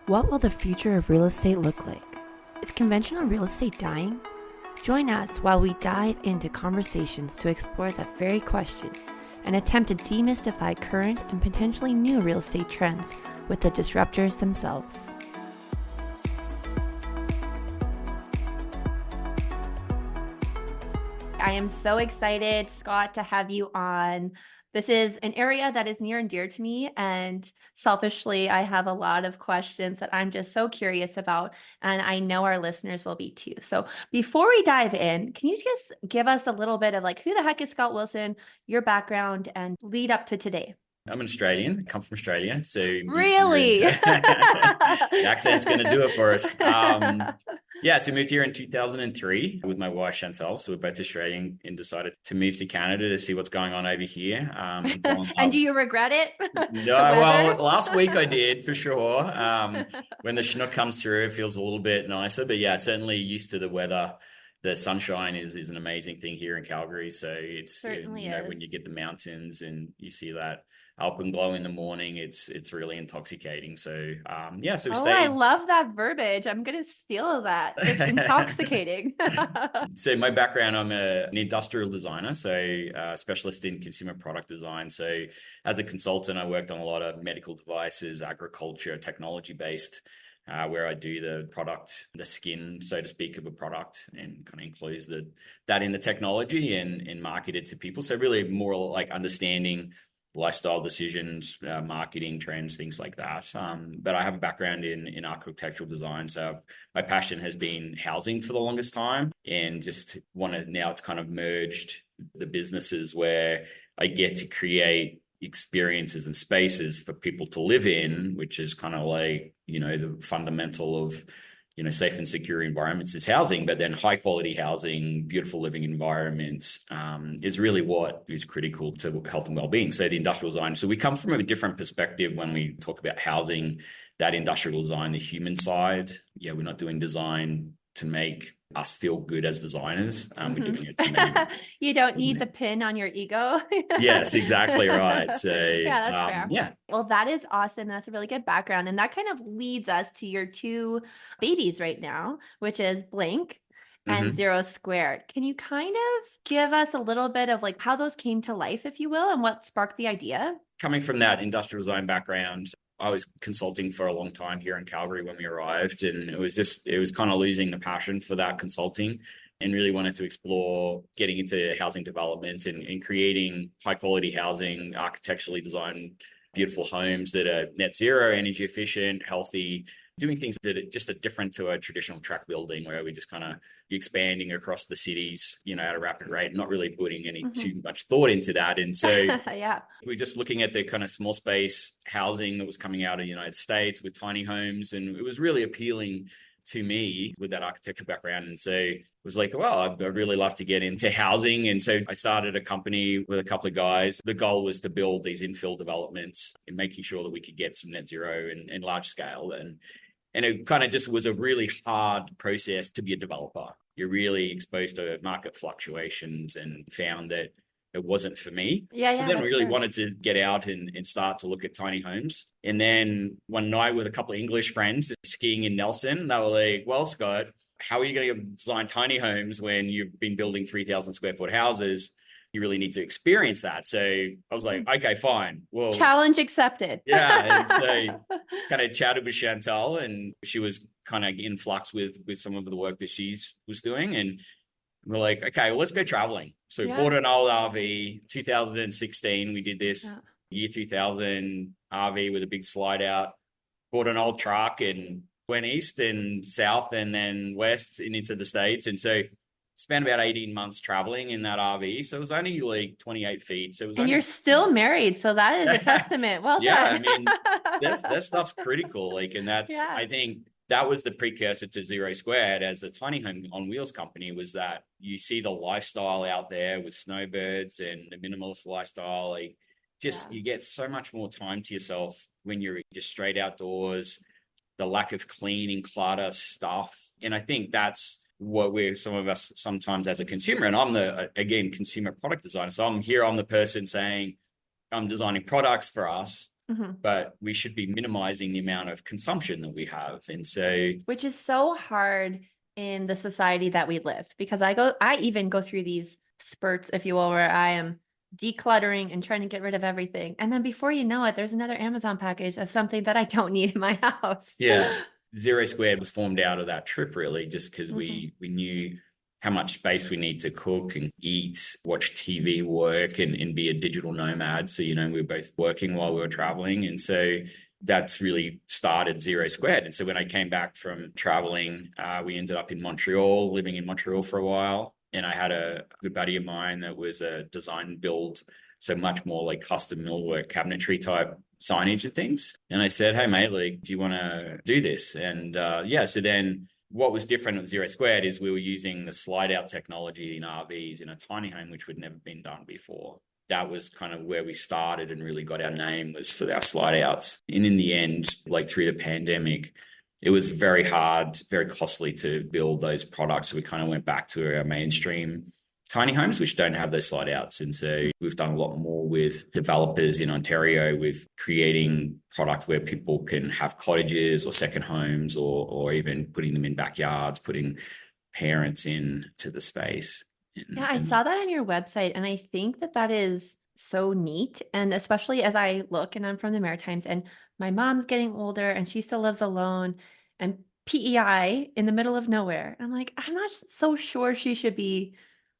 What will the future of real estate look like? Is conventional real estate dying? Join us while we dive into conversations to explore that very question and attempt to demystify current and potentially new real estate trends with the disruptors themselves. I am so excited, Scott, to have you on. This is an area that is near and dear to me, and selfishly, I have a lot of questions that I'm just so curious about, and I know our listeners will be too. So before we dive in, can you just give us a little bit of like, who the heck is Scott Wilson, your background, and lead up to today? I'm an Australian. I come from Australia, so Really? The accent's going to do it for us. So moved here in 2003 with my wife Chantal. So we're both Australian and decided to move to Canada to see what's going on over here. And do you regret it? No, well, last week I did for sure. When the Chinook comes through, it feels a little bit nicer. But yeah, certainly used to the weather. The sunshine is an amazing thing here in Calgary. So it's when you get the mountains and you see that up and glow in the morning, it's really intoxicating. So so we stayed. I love that verbiage. I'm gonna steal that. It's intoxicating. So my background, I'm an industrial designer, so specialist in consumer product design. So as a consultant, I worked on a lot of medical devices, agriculture, technology based, where I do the product, the skin, so to speak, of a product, and kind of includes that in the technology and market it to people. So really more like understanding lifestyle decisions, marketing trends, things like that. But I have a background in architectural design. So my passion has been housing for the longest time, and just now it's kind of merged the businesses where I get to create experiences and spaces for people to live in, which is kind of like, the fundamental of, safe and secure environments is housing, but then high quality housing, beautiful living environments is really what is critical to health and well-being. So the industrial design. So we come from a different perspective when we talk about housing, that industrial design, the human side. Yeah, we're not doing design to make us feel good as designers. We're doing it to make you don't need the pin on your ego. Yes, exactly right. So yeah, that's fair. Yeah. Well, that is awesome. That's a really good background. And that kind of leads us to your two babies right now, which is Blink and Zero Squared. Can you kind of give us a little bit of like how those came to life, if you will, and what sparked the idea? Coming from that industrial design background, I was consulting for a long time here in Calgary when we arrived, and it was kind of losing the passion for that consulting, and really wanted to explore getting into housing development and creating high quality housing, architecturally designed, beautiful homes that are net zero, energy efficient, healthy, doing things that are different to a traditional tract building where we just kind of expanding across the cities, at a rapid rate, not really putting any too much thought into that. And so we're just looking at the kind of small space housing that was coming out of the United States with tiny homes. And it was really appealing to me with that architectural background. And so it was like, well, I'd really love to get into housing. And so I started a company with a couple of guys. The goal was to build these infill developments and making sure that we could get some net zero and large scale. And it kind of just was a really hard process to be a developer. You're really exposed to market fluctuations, and found that it wasn't for me. So then we really wanted to get out and start to look at tiny homes. And then one night with a couple of English friends skiing in Nelson, they were like, well, Scott, how are you going to design tiny homes when you've been building 3,000 square foot houses? You really need to experience that. So I was like, okay, fine. Well, challenge accepted. Yeah. And so kind of chatted with Chantal, and she was kind of in flux with some of the work that she was doing. And we're like, okay, well, let's go traveling. So we bought an old RV, 2016. We did this year 2000 RV with a big slide out, bought an old truck and went east and south and then west and into the States. And so spent about 18 months traveling in that RV. So it was only like 28 feet. So it was you're still married. So that is a testament. Well done. I mean, that stuff's critical. And that's, I think that was the precursor to Zero Squared as a tiny home on wheels company, was that you see the lifestyle out there with snowbirds and the minimalist lifestyle. You get so much more time to yourself when you're just straight outdoors, the lack of cleaning, clutter, stuff. And I think that's what some of us sometimes as a consumer, and I'm again, consumer product designer. So I'm the person saying, I'm designing products for us. Mhm. but we should be minimizing the amount of consumption that we have. And so, Which is so hard in the society that we live because I even go through these spurts, if you will, where I am decluttering and trying to get rid of everything. And then before you know it, there's another Amazon package of something that I don't need in my house. yeah, Zero Squared was formed out of that trip, really, just because Mhm. we knew how much space we need to cook and eat, watch TV, work, and be a digital nomad. So, we were both working while we were traveling. And so that's really started Zero Squared. And so when I came back from traveling, we ended up in Montreal, living in Montreal for a while. And I had a good buddy of mine that was a design build, so much more like custom millwork cabinetry type signage and things. And I said, hey, mate, like, do you want to do this? And yeah, so then what was different at Zero Squared is we were using the slide out technology in RVs in a tiny home, which would never been done before. That was kind of where we started and really got our name, was for our slide outs. And in the end, like through the pandemic, it was very hard, very costly to build those products. So we kind of went back to our mainstream tiny homes, which don't have those slide outs. And so we've done a lot more with developers in Ontario with creating product where people can have cottages or second homes, or even putting them in backyards, putting parents into the space. Yeah, I saw that on your website, and I think that that is so neat. And especially as I look, and I'm from the Maritimes, and my mom's getting older, and she still lives alone, and PEI in the middle of nowhere. I'm like, I'm not so sure she should be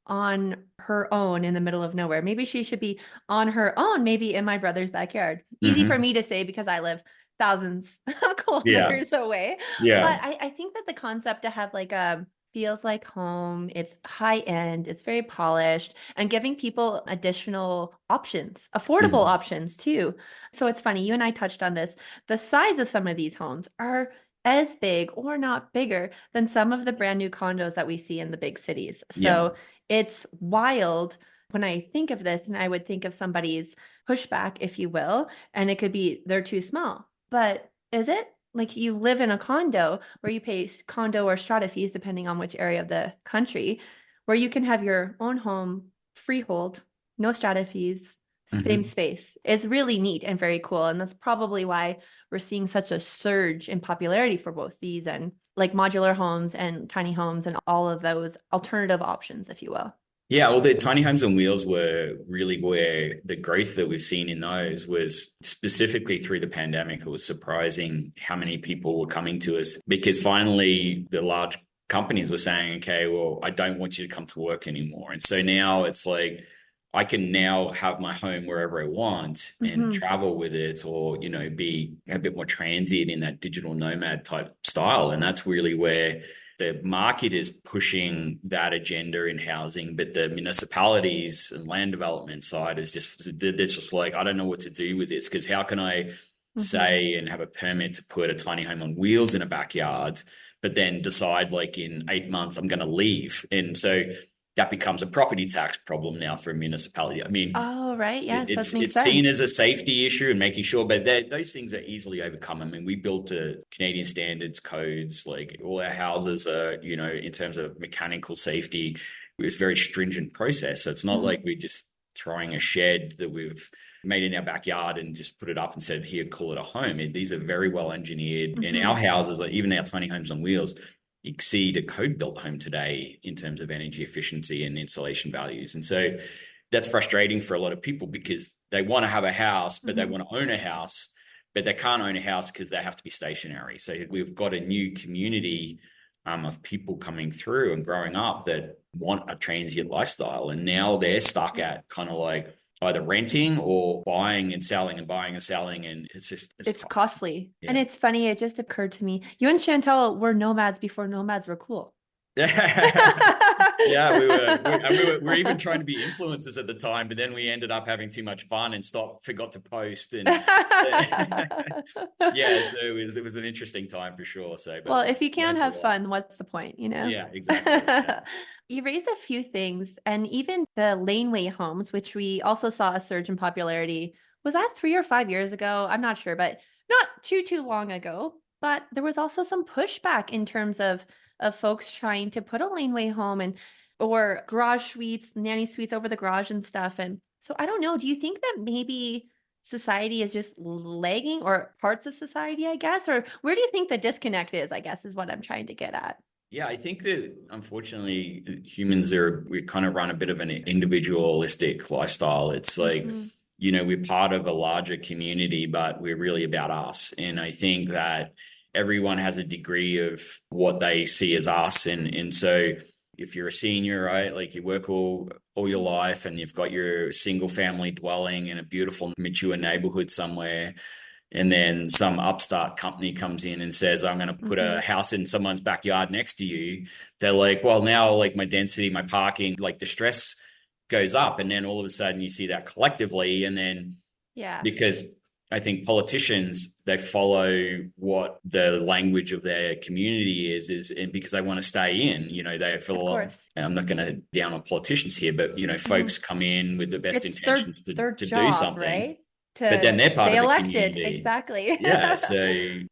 on her own in the middle of nowhere. Maybe she should be on her own, maybe in my brother's backyard. Easy for Mm-hmm. me to say because I live thousands of Yeah. kilometers away. Yeah. But I think that the concept to have like a feels like home, it's high end, it's very polished, and giving people additional options, affordable Mm-hmm. options too. So it's funny, you and I touched on this. The size of some of these homes are as big or not bigger than some of the brand new condos that we see in the big cities. Yeah. So it's wild when I think of this, and I would think of somebody's pushback, if you will, and it could be they're too small. But is it? Like you live in a condo where you pay condo or strata fees, depending on which area of the country, where you can have your own home, freehold, no strata fees, same Mm-hmm. space. It's really neat and very cool. And that's probably why we're seeing such a surge in popularity for both these and like modular homes and tiny homes and all of those alternative options, if you will. Yeah, well, the tiny homes on wheels were really where the growth that we've seen in those was specifically through the pandemic. It was surprising how many people were coming to us because finally the large companies were saying, okay, well, I don't want you to come to work anymore. And so now it's like, I can now have my home wherever I want and Mhm. travel with it, or, be a bit more transient in that digital nomad type style. And that's really where the market is pushing that agenda in housing, but the municipalities and land development side is they're just like, I don't know what to do with this, because how can I Mhm. say and have a permit to put a tiny home on wheels in a backyard, but then decide like in 8 months I'm going to leave? And so that becomes a property tax problem now for a municipality. I mean, Oh, right. Yes, that makes it's seen as sense. a safety issue and making sure, but those things are easily overcome. I mean, we built to Canadian standards codes, like all our houses are, in terms of mechanical safety, it was a very stringent process. So it's not like Mhm. we're just throwing a shed that we've made in our backyard and just put it up and said, here, call it a home. These are very well engineered. And our Mhm. houses, like even our tiny homes on wheels, exceed a code built home today in terms of energy efficiency and insulation values. And so that's frustrating for a lot of people because they want to have a house, but they Mhm. want to own a house, but they can't own a house because they have to be stationary. So we've got a new community of people coming through and growing up that want a transient lifestyle. And now they're stuck at kind of like either renting or buying and selling and buying and selling. And it's It's tough. costly. And Yeah. it's funny, it just occurred to me. You and Chantel were nomads before nomads were cool. Yeah, we were even trying to be influencers at the time, but then we ended up having too much fun and forgot to post, and yeah, so it was an interesting time for sure. So, Well, but if you can't learned a have lot. fun, what's the point, you know? Yeah, exactly. Yeah. You raised a few things, and even the laneway homes, which we also saw a surge in popularity. Was that 3 or 5 years ago? I'm not sure, but not too long ago. But there was also some pushback in terms of folks trying to put a laneway home and or garage suites, nanny suites over the garage and stuff. And so I don't know. Do you think that maybe society is just lagging, or parts of society, I guess? Or where do you think the disconnect is, I guess, is what I'm trying to get at. Yeah, I think that unfortunately we kind of run a bit of an individualistic lifestyle. It's like, Mhm. we're part of a larger community, but we're really about us. And I think that everyone has a degree of what they see as us. And so if you're a senior, right, like you work all your life and you've got your single family dwelling in a beautiful mature neighborhood somewhere, and then some upstart company comes in and says, I'm going to put a Mhm. house in someone's backyard next to you. They're like, well, now like my density, my parking, like the stress goes up. And then all of a sudden you see that collectively. And then Yeah, because I think politicians, they follow what the language of their community is, and because they want to stay in, they feel a of lot. course. I'm not going to down on politicians here, but Mhm. folks come in with the best It's their intentions to, their to do job, something, right? but then To they're part stay of the elected. community. Exactly. Yeah. So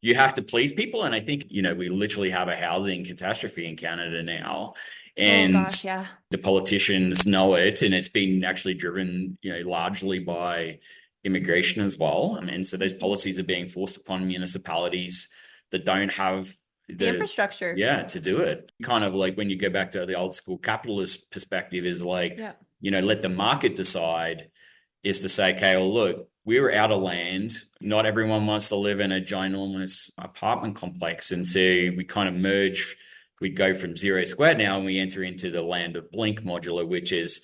you have to please people. And I think, we literally have a housing catastrophe in Canada now. Oh And gosh, yeah. the politicians know it. And it's been actually driven, largely by immigration as well. And so those Mhm. policies are being forced upon municipalities that don't have The the, infrastructure. yeah, to do it. Kind of like when you go back to the old school capitalist perspective is like, Yeah. let the market decide, is to say, okay, well, look, we were out of land. Not everyone wants to live in a ginormous apartment complex. And so we kind of merge, we go from zero square now and we enter into the land of Blink Modular, which is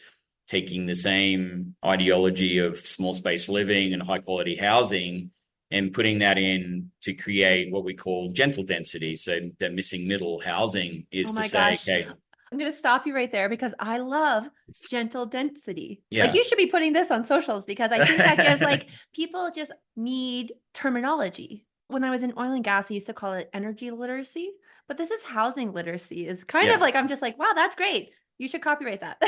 taking the same ideology of small space living and high quality housing and putting that in to create what we call gentle density. So the missing middle housing Oh is to my say, gosh. okay, I'm going to stop you right there because I love gentle density. Like yeah. you should be putting this on socials because I think that gives like people just need terminology. When I was in oil and gas, I used to call it energy literacy, but this is housing literacy. Is kind of Yeah. like I'm just like, wow, that's great. You should copyright that.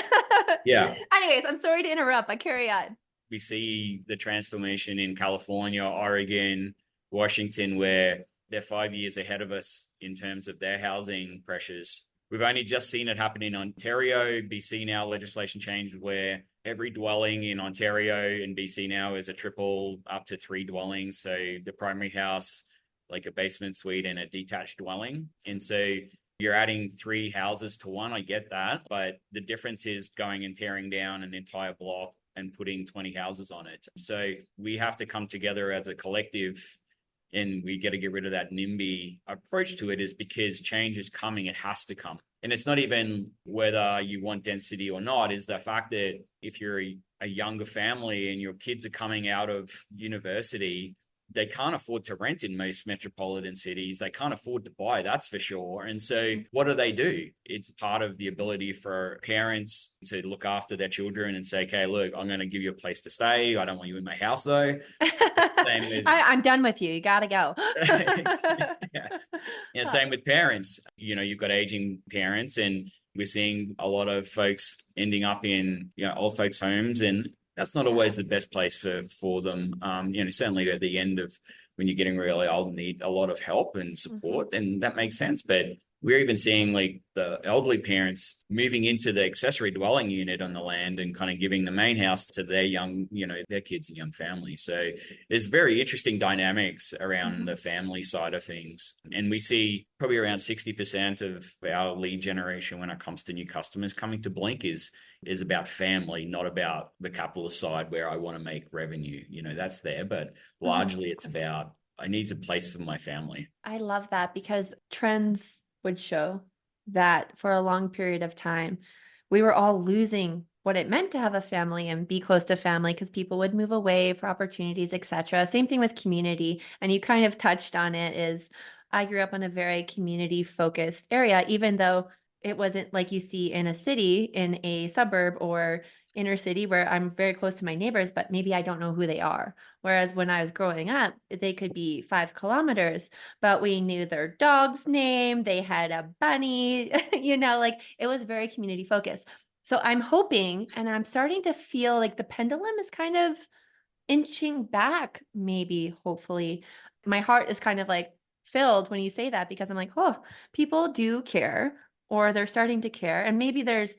Yeah. Anyways, I'm sorry to interrupt, but carry on. We see the transformation in California, Oregon, Washington, where they're 5 years ahead of us in terms of their housing pressures. We've only just seen it happen in Ontario. BC now legislation changed where every dwelling in Ontario and BC now is a triple up to 3 dwellings. So the primary house, like a basement suite and a detached dwelling. And so you're adding 3 houses to one. I get that. But the difference is going and tearing down an entire block and putting 20 houses on it. So we have to come together as a collective, and we got to get rid of that NIMBY approach to it, is because change is coming. It has to come. And it's not even whether you want density or not, is the fact that if you're a younger family and your kids are coming out of university, they can't afford to rent in most metropolitan cities. They can't afford to buy, that's for sure. And so what do? It's part of the ability for parents to look after their children and say, okay, look, I'm going to give you a place to stay. I don't want you in my house though. Same with I'm done with you. You gotta go. yeah. Same with parents. You've got aging parents, and we're seeing a lot of folks ending up in old folks' homes, and that's not always the best place for them. Certainly at the end of when you're getting really old and need a lot of help and support, and that makes sense. But we're even seeing like the elderly parents moving into the accessory dwelling unit on the land and kind of giving the main house to their young, their kids and young families. So there's very interesting dynamics around the family side of things. And we see probably around 60% of our lead generation when it comes to new customers coming to Blink is about family, not about the capitalist side where I want to make revenue. That's there, but largely it's about I need a place for my family. I love that because trends would show that for a long period of time, we were all losing what it meant to have a family and be close to family because people would move away for opportunities, etc. Same thing with community. And you kind of touched on it is I grew up in a very community focused area, even though it wasn't like you see in a city, in a suburb or inner city where I'm very close to my neighbors, but maybe I don't know who they are. Whereas when I was growing up, they could be 5 kilometers, but we knew their dog's name. They had a bunny, like it was very community focused. So I'm hoping, and I'm starting to feel like the pendulum is kind of inching back, maybe, hopefully. My heart is kind of like filled when you say that because I'm like, oh, people do care or they're starting to care. And maybe there's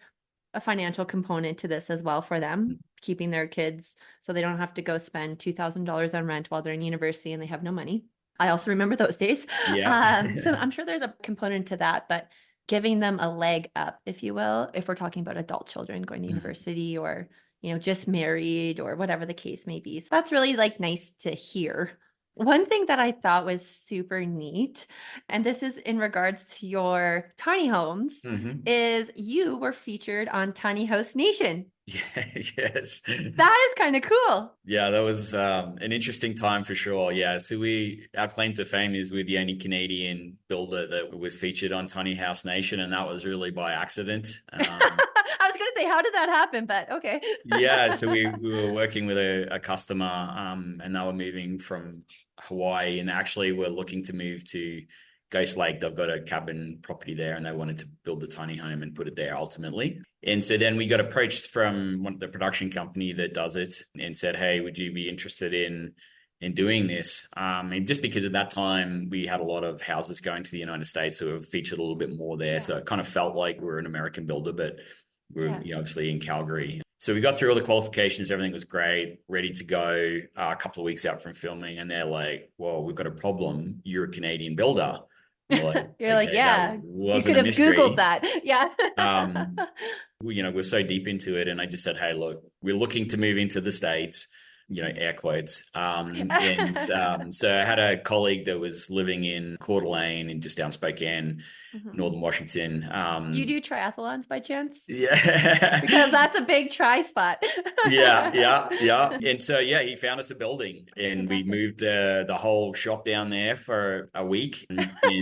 a financial component to this as well for them. keeping their kids so they don't have to go spend $2,000 on rent while they're in university and they have no money. I also remember those days. Yeah. So I'm sure there's a component to that, but giving them a leg up, if you will, if we're talking about adult children going to university or, just married or whatever the case may be. So that's really like nice to hear. One thing that I thought was super neat, and this is in regards to your tiny homes, Mhm. is you were featured on Tiny House Nation. Yeah, yes. That is kind of cool. Yeah, that was an interesting time for sure. Yeah, so our claim to fame is we're the only Canadian builder that was featured on Tiny House Nation, and that was really by accident. I was going to say, how did that happen? But okay. Yeah, so we were working with a customer, and they were moving from Hawaii, and actually were looking to move to Ghost Lake. They've got a cabin property there, and they wanted to build a tiny home and put it there ultimately. And so then we got approached from one of the production company that does it, and said, "Hey, would you be interested in doing this?" And just because at that time we had a lot of houses going to the United States, so we were featured a little bit more there. So it kind of felt like we're an American builder, but we're obviously in Calgary. So we got through all the qualifications. Everything was great, ready to go. A couple of weeks out from filming, and they're like, "Well, we've got a problem. You're a Canadian builder." We're like, You're like, okay, yeah, that you could wasn't a have Googled mystery. that. Yeah. We're so deep into it, and I just said, "Hey, look, we're looking to move into the States." Air quotes. So I had a colleague that was living in Coeur d'Alene and just down Spokane, Northern Washington. Do you do triathlons by chance? Yeah. Because that's a big tri spot. Yeah. And so, yeah, he found us a building, and we Fantastic. moved the whole shop down there for a week. I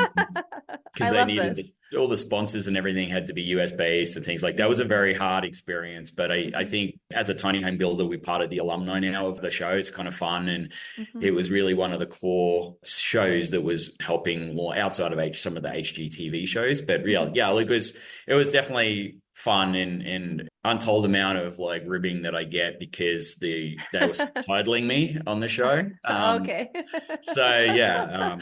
Because they love needed this. all the sponsors and everything had to be US based and things like that. Was a very hard experience. But I think as a tiny home builder, we're part of the alumni now of the show. It's kind of fun. And it was really one of the core shows that was helping more outside of some of the HGTV shows. But yeah, it was definitely fun and untold amount of like ribbing that I get because they were titling me on the show. Okay. So yeah,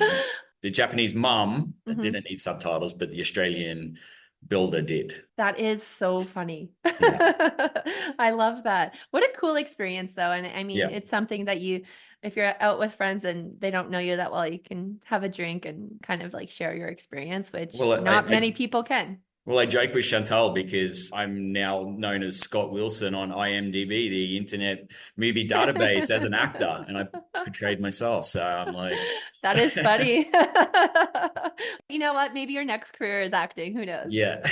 the Japanese mum didn't need subtitles, but the Australian builder did. That is so funny. Yeah. I love that. What a cool experience though. And I mean, Yeah. it's something that if you're out with friends and they don't know you that well, you can have a drink and kind of like share your experience, which Well, not many people can. well, I joke with Chantal because I'm now known as Scott Wilson on IMDb, the Internet Movie Database, as an actor, and I portrayed myself. So I'm like, That is funny. You know what? Maybe your next career is acting. Who knows? yeah.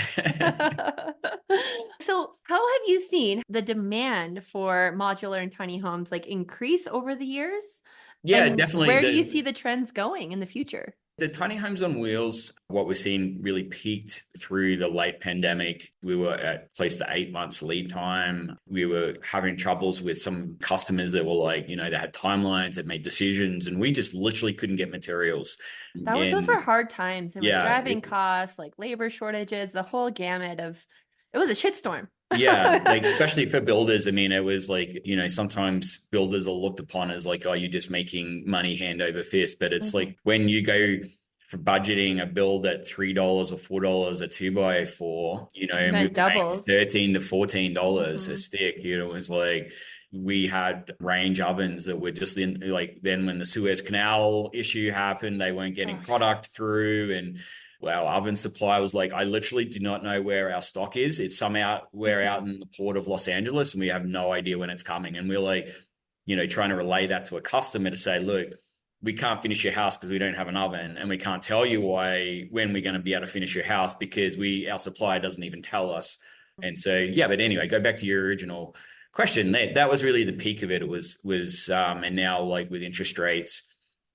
So, how have you seen the demand for modular and tiny homes like increase over the years? Yeah, And definitely. where do you see the trends going in the future? The tiny homes on wheels, what we're seeing really peaked through the late pandemic. We were at close to 8 months lead time. We were having troubles with some customers that were like, they had timelines, that made decisions, and we just literally couldn't get materials. Those were hard times. There was Yeah, driving costs, like labor shortages, the whole gamut of it was a shitstorm. yeah, like especially for builders. I mean, it was like, sometimes builders are looked upon as like, oh, you're just making money hand over fist. But it's like when you go for budgeting a build at $3 or $4 a 2x4, and we were paying $13 to $14 a stick, it was like we had range ovens that were just in like then when the Suez Canal issue happened, they weren't getting product through, and our oven supply was like, I literally do not know where our stock is. It's somehow we're out in the port of Los Angeles and we have no idea when it's coming. And we're like, trying to relay that to a customer to say, look, we can't finish your house because we don't have an oven, and we can't tell you when we're going to be able to finish your house because our supplier doesn't even tell us. And so, yeah, but anyway, go back to your original question. That was really the peak of it. It was and now like with interest rates,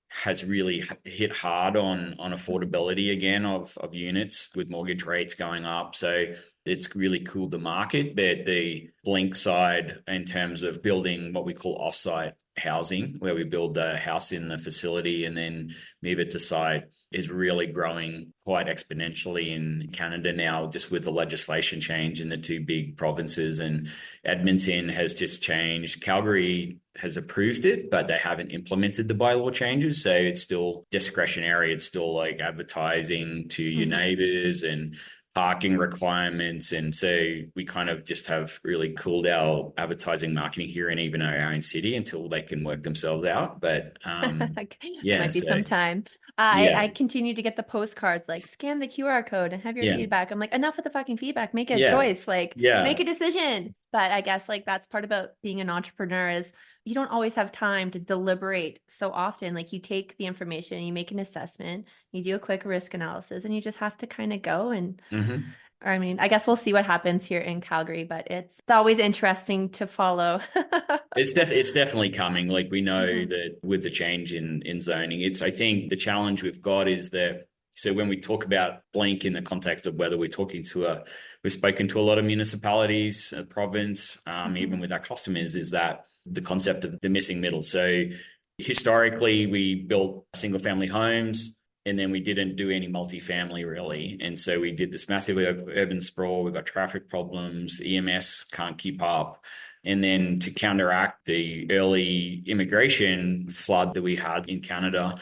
has really hit hard on affordability again of units with mortgage rates going up. So it's really cooled the market. But the Blink side, in terms of building what we call offsite housing, where we build the house in the facility and then move it to site, is really growing quite exponentially in Canada now, just with the legislation change in the two big provinces. And Edmonton has just changed. Calgary has approved it, but they haven't implemented the bylaw changes. So it's still discretionary. It's still like advertising to your neighbors and parking requirements. And so we kind of just have really cooled our advertising marketing here in even our own city until they can work themselves out. But yeah, Might be so some time. yeah, I continue to get the postcards like scan the QR code and have your yeah, feedback. I'm like, enough with the fucking feedback. Make a yeah, choice, like make yeah. a decision. But I guess like that's part about being an entrepreneur is you don't always have time to deliberate so often. Like you take the information, you make an assessment, you do a quick risk analysis, and you just have to kind of go and Hmm. I mean, I guess we'll see what happens here in Calgary, but it's always interesting to follow. It's definitely coming. Like we know Mhm. that with the change in zoning, it's I think the challenge we've got is that so when we talk about Blink in the context of whether we're talking to we've spoken to a lot of municipalities, a province, even Mhm. with our customers, is that the concept of the missing middle. So historically, we built single family homes. And then we didn't do any multifamily really. And so we did this massive urban sprawl. We've got traffic problems. EMS can't keep up. And then to counteract the early immigration flood that we had in Canada,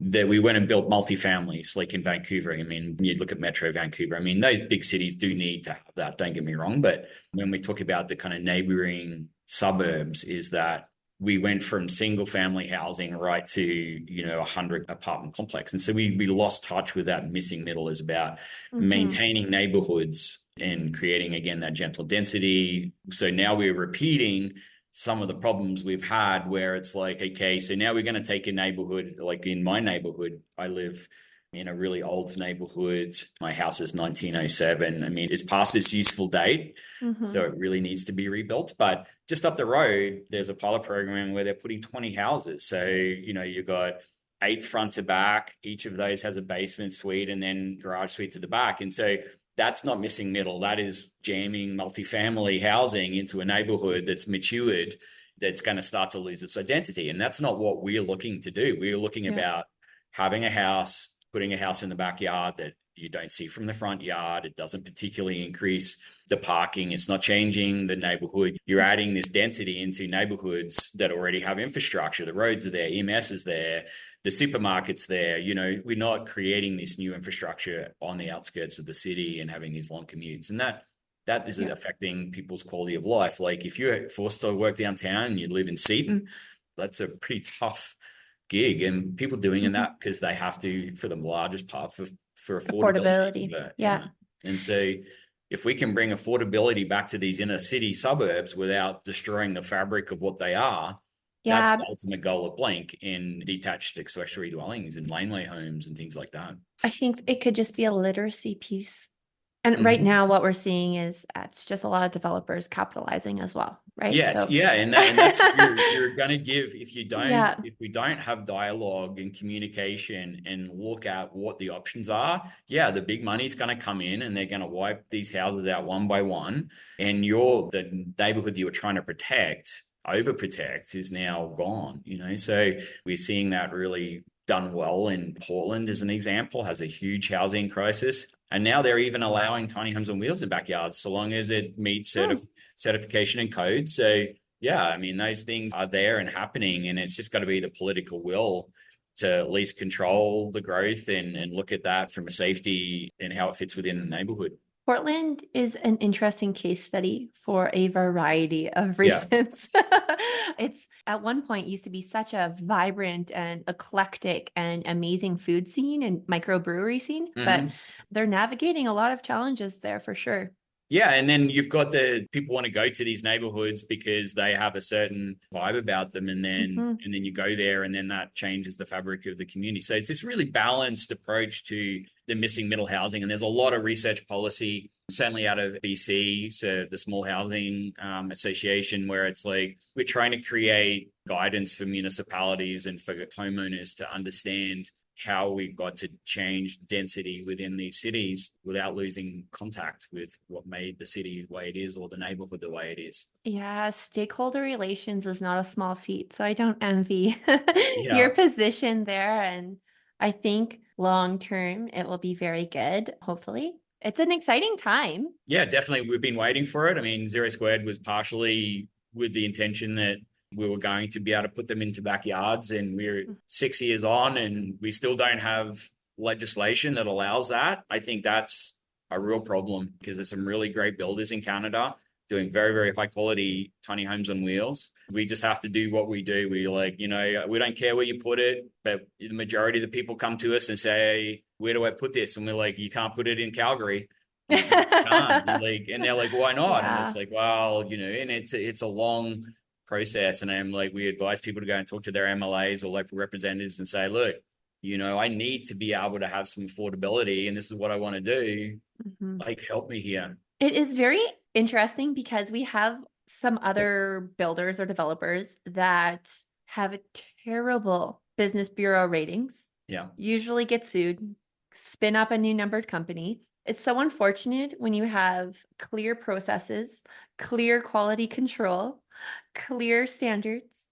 that we went and built multifamilies like in Vancouver. I mean, you look at Metro Vancouver. I mean, those big cities do need to have that, don't get me wrong. But when we talk about the kind of neighboring suburbs, is that we went from single family housing right to, 100 apartment complex. And so we lost touch with that missing middle is about Mhm. maintaining neighborhoods and creating, again, that gentle density. So now we're repeating some of the problems we've had where it's like, okay, so now we're going to take a neighborhood, like in my neighborhood, I live in a really old neighborhood. My house is 1907. I mean, it's past its useful date. So Mhm. it really needs to be rebuilt. But just up the road, there's a pilot program where they're putting 20 houses. So, you've got 8 front to back. Each of those has a basement suite and then garage suites at the back. And so that's not missing middle. That is jamming multifamily housing into a neighborhood that's matured, that's going to start to lose its identity. And that's not what we're looking to do. We're looking Yeah. about having a house, putting a house in the backyard that you don't see from the front yard. It doesn't particularly increase the parking. It's not changing the neighborhood. You're adding this density into neighborhoods that already have infrastructure. The roads are there, EMS is there, the supermarket's there. We're not creating this new infrastructure on the outskirts of the city and having these long commutes. And that is Yeah. affecting people's quality of life. Like if you're forced to work downtown and you live in Seaton, that's a pretty tough gig, and people doing Mhm. that because they have to, for the largest part, for affordability. Affordability. But Yeah. yeah, and so if we can bring affordability back to these inner city suburbs without destroying the fabric of what they are, that's Yeah. the ultimate goal of Blink in detached accessory dwellings and laneway homes and things like that. I think it could just be a literacy piece. And right Mhm. now, what we're seeing is it's just a lot of developers capitalizing as well, right? Yes, So, yeah, and that's you're gonna give yeah, if we don't have dialogue and communication and look at what the options are, yeah, the big money's gonna come in and they're gonna wipe these houses out one by one, and the neighborhood you were trying to protect, overprotect, is now gone. So we're seeing that really done well in Portland as an example, has a huge housing crisis. And now they're even allowing tiny homes on wheels in backyards so long as it meets Hmm. certification and code. So yeah, I mean, those things are there and happening, and it's just got to be the political will to at least control the growth and look at that from a safety and how it fits within the neighborhood. Portland is an interesting case study for a variety of Yeah. reasons. It's at one point used to be such a vibrant and eclectic and amazing food scene and microbrewery scene, but Hmm. they're navigating a lot of challenges there for sure. Yeah, and then you've got the people want to go to these neighborhoods because they have a certain vibe about them, and then Mhm. and then you go there, and then that changes the fabric of the community. So it's this really balanced approach to the missing middle housing, and there's a lot of research policy, certainly out of BC, so the Small Housing Association, where it's like we're trying to create guidance for municipalities and for homeowners to understand how we got to change density within these cities without losing contact with what made the city the way it is or the neighborhood the way it is. Yeah, stakeholder relations is not a small feat, so I don't envy your Yeah. position there. And I think long term it will be very good, hopefully. It's an exciting time. Yeah, definitely. We've been waiting for it. I mean, Zero Squared was partially with the intention that we were going to be able to put them into backyards, and we're 6 years on and we still don't have legislation that allows that. I think that's a real problem because there's some really great builders in Canada doing very, very high quality tiny homes on wheels. We just have to do what we do. We like, we don't care where you put it, but the majority of the people come to us and say, where do I put this? And we're like, you can't put it in Calgary. You just can't. And they're like, why not? And Yeah. it's like, well, and it's a long process. And I'm like, we advise people to go and talk to their MLAs or local representatives and say, look, I need to be able to have some affordability and this is what I want to do. Mhm. Like, help me here. It is very interesting because we have some other builders or developers that have terrible business bureau ratings, Yeah. usually get sued, spin up a new numbered company. It's so unfortunate when you have clear processes, clear quality control, clear standards,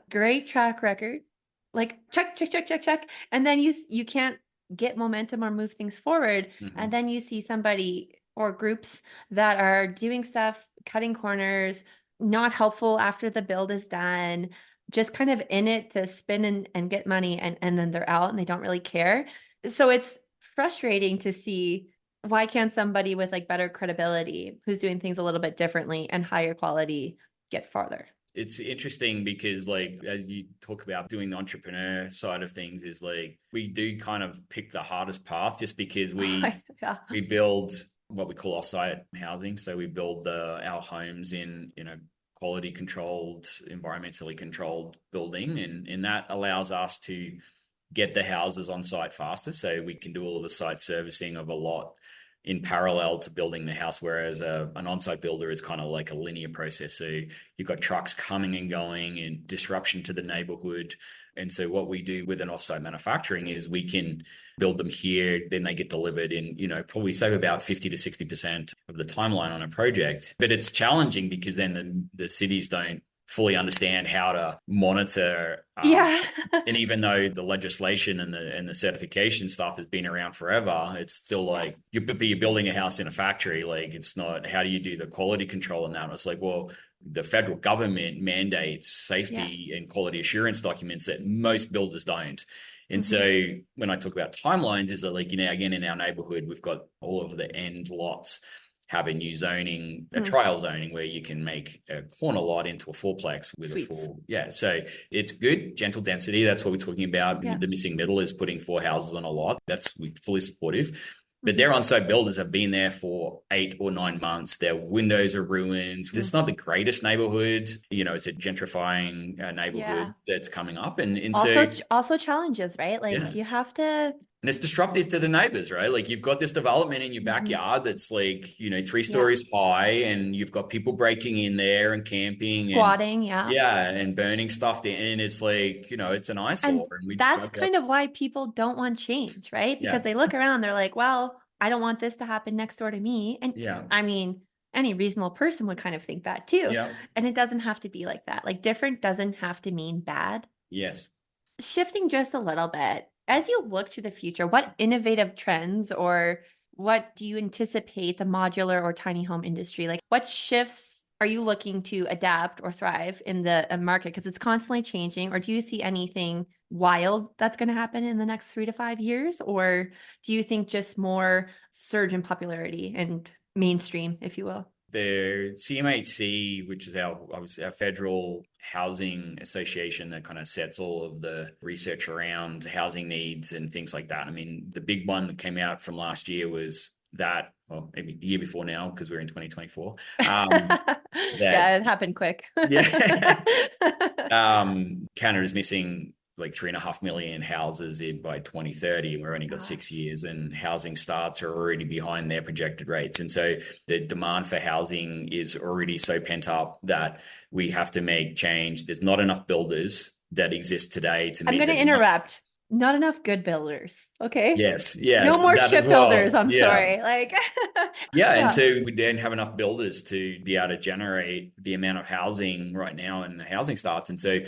great track record, like check, check, check, check, check, and then you can't get momentum or move things forward, and then you see somebody or groups that are doing stuff, cutting corners, not helpful after the build is done, just kind of in it to spin and get money, and then they're out and they don't really care. So it's frustrating to see why can't somebody with like better credibility who's doing things a little bit differently and higher quality get farther. It's interesting because like as you talk about doing the entrepreneur side of things is like we do kind of pick the hardest path just because Yeah. we build what we call off-site housing. So we build our homes in quality controlled, environmentally controlled building, and that allows us to get the houses on site faster, so we can do all of the site servicing of a lot in parallel to building the house, whereas an on-site builder is kind of like a linear process. So you've got trucks coming and going and disruption to the neighborhood. And so what we do with an off-site manufacturing is we can build them here, then they get delivered in, probably save about 50 to 60% of the timeline on a project. But it's challenging because then the cities don't fully understand how to monitor. Yeah. And even though the legislation and the certification stuff has been around forever, it's still like you're building a house in a factory. Like it's not, how do you do the quality control in that? It's like, well, the federal government mandates safety and quality assurance documents that most builders don't. And so when I talk about timelines, is that like, again, in our neighborhood, we've got all of the end lots have a new zoning, a trial zoning where you can make a corner lot into a fourplex with a full, so it's good, gentle density. That's what we're talking about. The missing middle is putting 4 houses on a lot. We're fully supportive. But their on-site builders have been there for 8 or 9 months. Their windows are ruined. It's not the greatest neighborhood. It's a gentrifying neighborhood that's coming up. And also challenges, right? Like you have to. And it's disruptive to the neighbors, right? Like you've got this development in your backyard that's like, 3 stories high, and you've got people breaking in there and camping Squatting, and burning stuff there. And it's like, it's an eyesore. And that's kind of why people don't want change, right? Because they look around, they're like, well, I don't want this to happen next door to me. And I mean, any reasonable person would kind of think that too. And it doesn't have to be like that. Like different doesn't have to mean bad. Yes. Shifting just a little bit, as you look to the future, what innovative trends or what do you anticipate the modular or tiny home industry? Like what shifts are you looking to adapt or thrive in the market? Because it's constantly changing. Or do you see anything wild that's going to happen in the next 3 to 5 years? Or do you think just more surge in popularity and mainstream, if you will? The CMHC, which is our federal housing association that kind of sets all of the research around housing needs and things like that. I mean, the big one that came out from last year was that, well, maybe the year before now, because we're in 2024. It happened quick. Canada's missing like 3.5 million houses by 2030. We've only got 6 years, and housing starts are already behind their projected rates. And so the demand for housing is already so pent up that we have to make change. There's not enough builders that exist today to meet. I'm going to interrupt. Not enough good builders. Okay. Yes. No more shipbuilders. I'm sorry. Like, And so we don't have enough builders to be able to generate the amount of housing right now and the housing starts. And so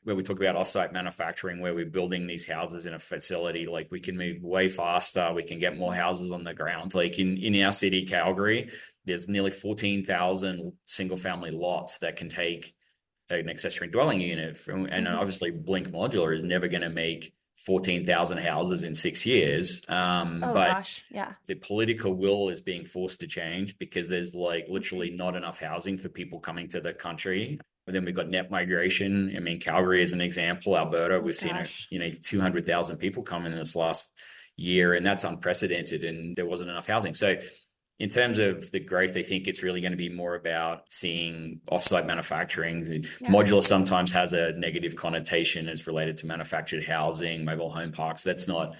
where we talk about offsite manufacturing, where we're building these houses in a facility, like we can move way faster. We can get more houses on the ground. Like in our city, Calgary, there's nearly 14,000 single family lots that can take an accessory dwelling unit. And obviously Blink Modular is never going to make 14,000 houses in 6 years. Oh But gosh, yeah. the political will is being forced to change because there's like Mhm. literally not enough housing for people coming to the country. And then we've got net migration. I mean, Calgary is an example. Alberta, Oh we've seen gosh. 200,000 people come in this last year, and that's unprecedented. And there wasn't enough housing. So, in terms of the growth, I think it's really going to be more about seeing offsite manufacturing. Yeah. Modular sometimes has a negative connotation. It's related to manufactured housing, mobile home parks. That's not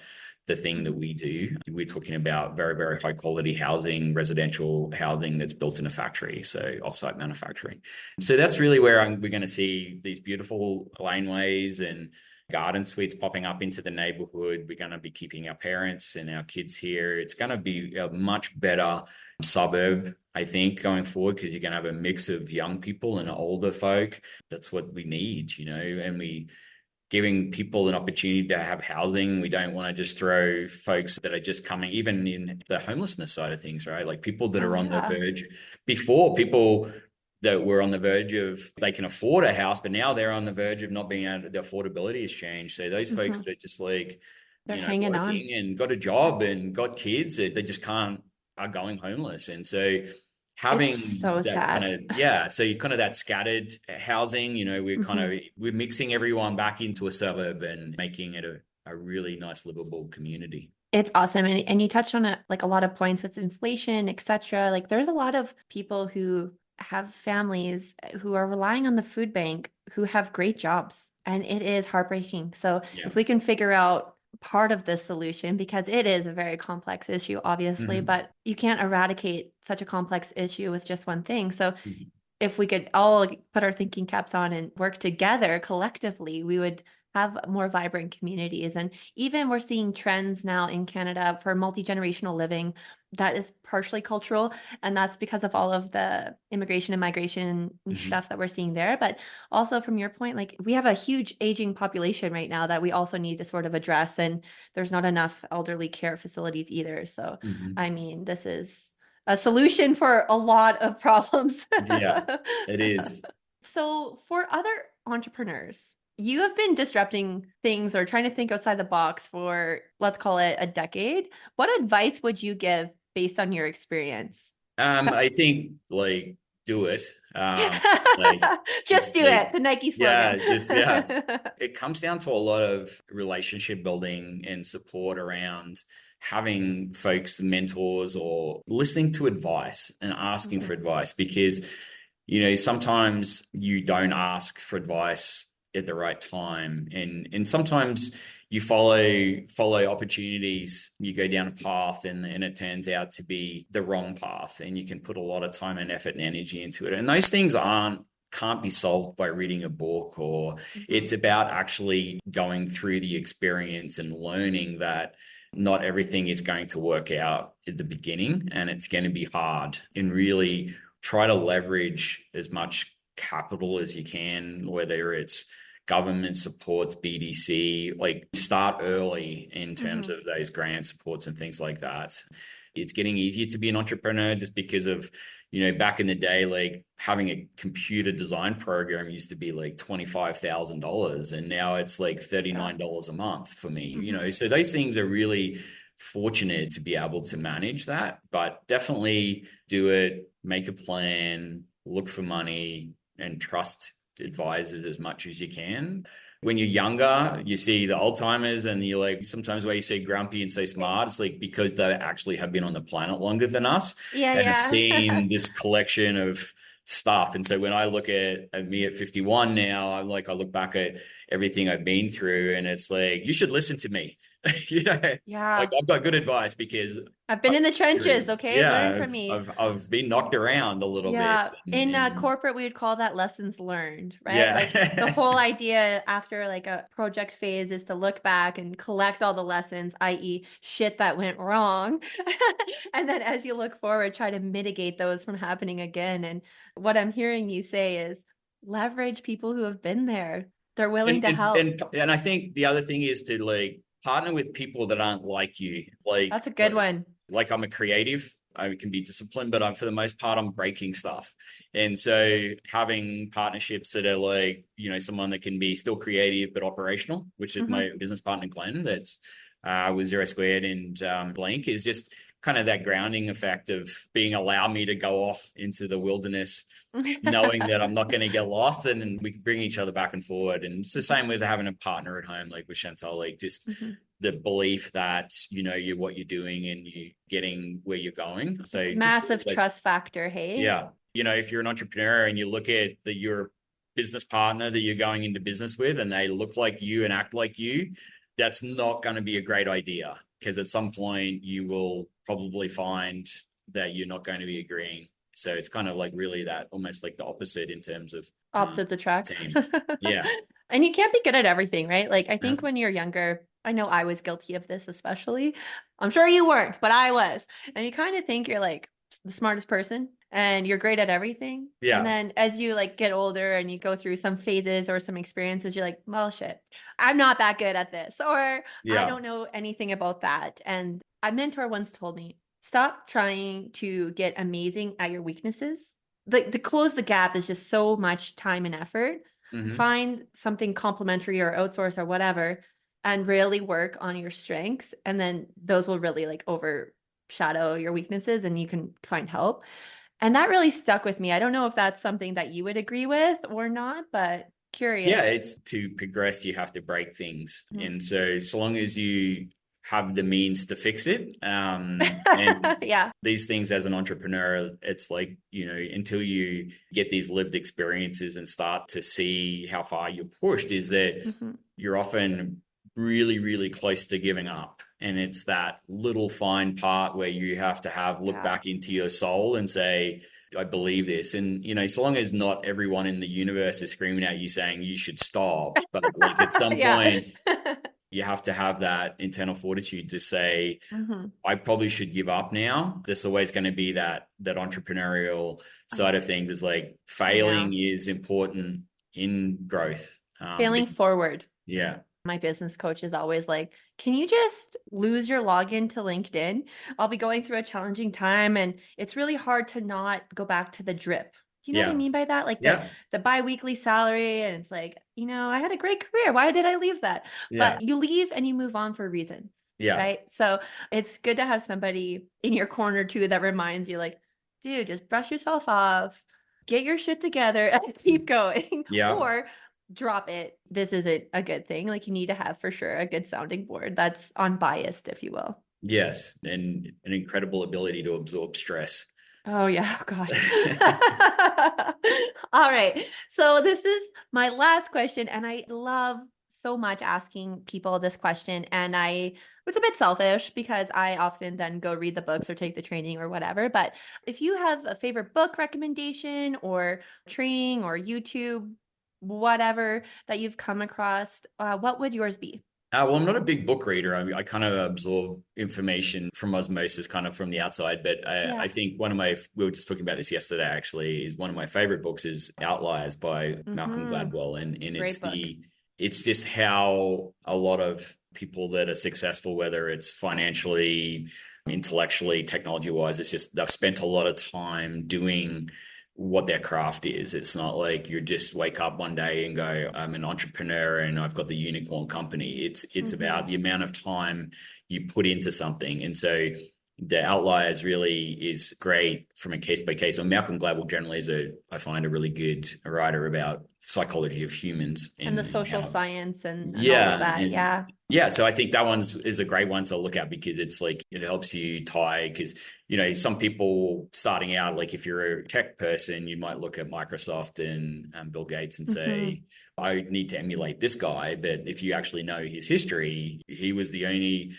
the thing that Mhm. we do. We're talking about very, very high quality housing, residential housing that's built in a factory, so offsite manufacturing. So that's really where we're going to see these beautiful laneways and garden suites popping up into the neighborhood. We're going to be keeping our parents and our kids here. It's going to be a much better suburb, I think, going forward, because you're going to have a mix of young people and older folk. That's what we need, and we giving people an opportunity to have housing. We don't want to just throw folks that are just coming, even in the homelessness side of things, right? Like people that Oh are on the yeah. verge before, people that were on the verge of they can afford a house, but now they're on the verge of not being able to, the affordability has changed. So those folks Hmm. that are just like, They're hanging on. working and got a job and got kids, they just can't, are going homeless. And so It's having so that kind sad. of, yeah, so you kind of that scattered housing, Hmm. we're mixing everyone back into a suburb and making it a really nice livable community. It's awesome. And you touched on it like a lot of points with inflation, etc. Like there's a lot of people who have families who are relying on the food bank who have great jobs. And it is heartbreaking. So Yeah. if we can figure out part of the solution, because it is a very complex issue, obviously, Mhm. but you can't eradicate such a complex issue with just one thing. So Mhm. if we could all put our thinking caps on and work together collectively, we would have more vibrant communities. And even we're seeing trends now in Canada for multi-generational living that is partially cultural. And that's because of all of the immigration and migration Mhm. stuff that we're seeing there. But also from your point, like we have a huge aging population right now that we also need to sort of address. And there's not enough elderly care facilities either. So, Mhm. I mean, this is a solution for a lot of problems. Yeah, it is. So, for other entrepreneurs, you have been disrupting things or trying to think outside the box for, let's call it a decade. What advice would you give based on your experience? I think like do it. Like Just just do like it, the Nike yeah, slogan. just yeah. It comes down to a lot of relationship building and support around having folks, mentors, or listening to advice and asking for Mhm, advice because sometimes you don't ask for advice at the right time, and sometimes you follow opportunities, you go down a path, and it turns out to be the wrong path, and you can put a lot of time and effort and energy into it, and those things can't be solved by reading a book, or mhm, it's about actually going through the experience and learning that not everything is going to work out at the beginning, and it's going to be hard, and really try to leverage as much capital as you can, whether it's government supports, BDC, like start early in terms mhm. of those grant supports and things like that. It's getting easier to be an entrepreneur just because of, back in the day, like having a computer design program used to be like $25,000 and now it's like Yeah. $39 a month for me, Mhm. so those things are really fortunate to be able to manage that, but definitely do it, make a plan, look for money, and trust advisors as much as you can. When you're younger, you see the old timers and you're like, sometimes where you see grumpy and so smart, it's like because they actually have been on the planet longer than us Yeah, and have yeah. seen this collection of stuff. And so when I look at me at 51 now, I'm like, I look back at everything I've been through and it's like, you should listen to me. you know, like Yeah. I've got good advice because I've been I've in the been trenches, through, okay? Learn yeah, from me. I've been knocked around a little bit, Yeah, in and corporate, we would call that lessons learned, right? Like the yeah. whole idea after like a project phase is to look back and collect all the lessons, i.e., shit that went wrong. And then as you look forward, try to mitigate those from happening again. And what I'm hearing you say is leverage people who have been there. They're willing And to and help. and and I think the other thing is to like partner with people that aren't like you. That's a good one. Like I'm a creative I can be disciplined, but for the most part, I'm breaking stuff. And so having partnerships that are like, someone that can be still creative but operational, which is my business partner, Glenn, that's with Zero Squared and Blink, is just kind of that grounding effect of being allow me to go off into the wilderness, knowing that I'm not going to get lost, and we can bring each other back and forward. And it's the same with having a partner at home, like with Chantal, like just the belief that you're what you're doing and you're getting where you're going. So It's just massive trust factor, hey? yeah. If you're an entrepreneur and you look at your business partner that you're going into business with and they look like you and act like you, that's not going to be a great idea, because at some point you will probably find that you're not going to be agreeing. So it's kind of like really that almost like the opposite in terms of opposites attract. team. Yeah. And you can't be good at everything, right? Like I think Yeah. when you're younger, I know I was guilty of this, especially. I'm sure you weren't, but I was. And you kind of think you're like the smartest person and you're great at everything. Yeah. And then as you like get older and you go through some phases or some experiences, you're like, well, shit, I'm not that good at this, or I don't know anything about that. And a mentor once told me, stop trying to get amazing at your weaknesses. Like to close the gap is just so much time and effort. Find something complementary or outsource or whatever, and really work on your strengths. And then those will really like overshadow your weaknesses and you can find help. And that really stuck with me. I don't know if that's something that you would agree with or not, but curious. Yeah, it's to progress, you have to break things. And so long as you have the means to fix it. And yeah, these things as an entrepreneur, it's like, until you get these lived experiences and start to see how far you're pushed, is that you're often really, really close to giving up. And it's that little fine part where you have to look back into your soul and say, I believe this. And, so long as not everyone in the universe is screaming at you saying you should stop, but like at some point, you have to have that internal fortitude to say, I probably should give up now. There's always going to be that entrepreneurial side of things. Is like failing is important in growth. Failing forward. Yeah. My business coach is always like, can you just lose your login to LinkedIn? I'll be going through a challenging time and it's really hard to not go back to the drip. Do you know what I mean by that? Like the bi-weekly salary, and it's like, I had a great career. Why did I leave that? But you leave and you move on for a reason. Yeah. Right. So it's good to have somebody in your corner too that reminds you like, dude, just brush yourself off, get your shit together and keep going. Yeah. Or drop it. This isn't a good thing. Like you need to have for sure a good sounding board that's unbiased, if you will. Yes. And an incredible ability to absorb stress. Oh yeah, gosh. All right. So this is my last question, and I love so much asking people this question. And I was a bit selfish because I often then go read the books or take the training or whatever. But if you have a favorite book recommendation or training or YouTube, whatever that you've come across, what would yours be? Well, I'm not a big book reader. I kind of absorb information from osmosis, kind of from the outside. But I think we were just talking about this yesterday, actually, is one of my favorite books is Outliers by Malcolm Gladwell. And it's just how a lot of people that are successful, whether it's financially, intellectually, technology-wise, it's just they've spent a lot of time doing what their craft is. It's not like you just wake up one day and go, I'm an entrepreneur and I've got the unicorn company. It's about the amount of time you put into something. And so the Outliers really is great from a case by case. And Malcolm Gladwell generally I find a really good writer about psychology of humans and the social science and all of that. Yeah. So I think that is a great one to look at, because it's like, it helps you tie, because, some people starting out, like if you're a tech person, you might look at Microsoft and Bill Gates and say, I need to emulate this guy. But if you actually know his history, he was the only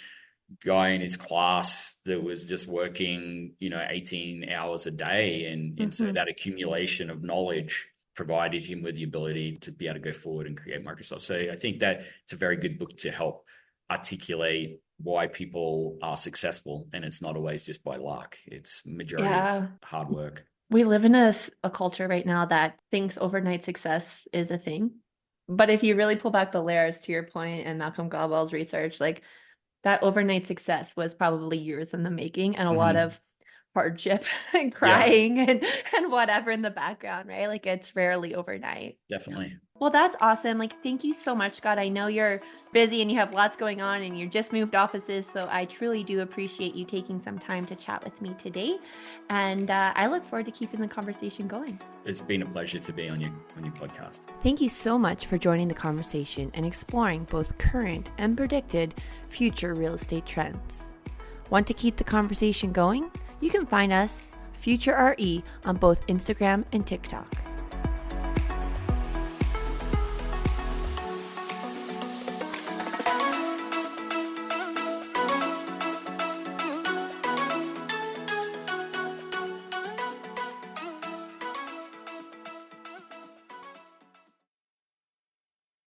guy in his class that was just working, 18 hours a day. And so that accumulation of knowledge provided him with the ability to be able to go forward and create Microsoft. So I think that it's a very good book to help articulate why people are successful. And it's not always just by luck. It's majority hard work. We live in a culture right now that thinks overnight success is a thing. But if you really pull back the layers, to your point, and Malcolm Gladwell's research, like that overnight success was probably years in the making, and a lot of hardship and Yeah, crying and whatever in the background, right? Like it's rarely overnight. definitely. Well, that's awesome. Like, thank you so much, Scott. I know you're busy and you have lots going on and you just moved offices. So I truly do appreciate you taking some time to chat with me today. And I look forward to keeping the conversation going. It's been a pleasure to be on your podcast. Thank you so much for joining the conversation and exploring both current and predicted future real estate trends. Want to keep the conversation going? You can find us, Future RE, on both Instagram and TikTok.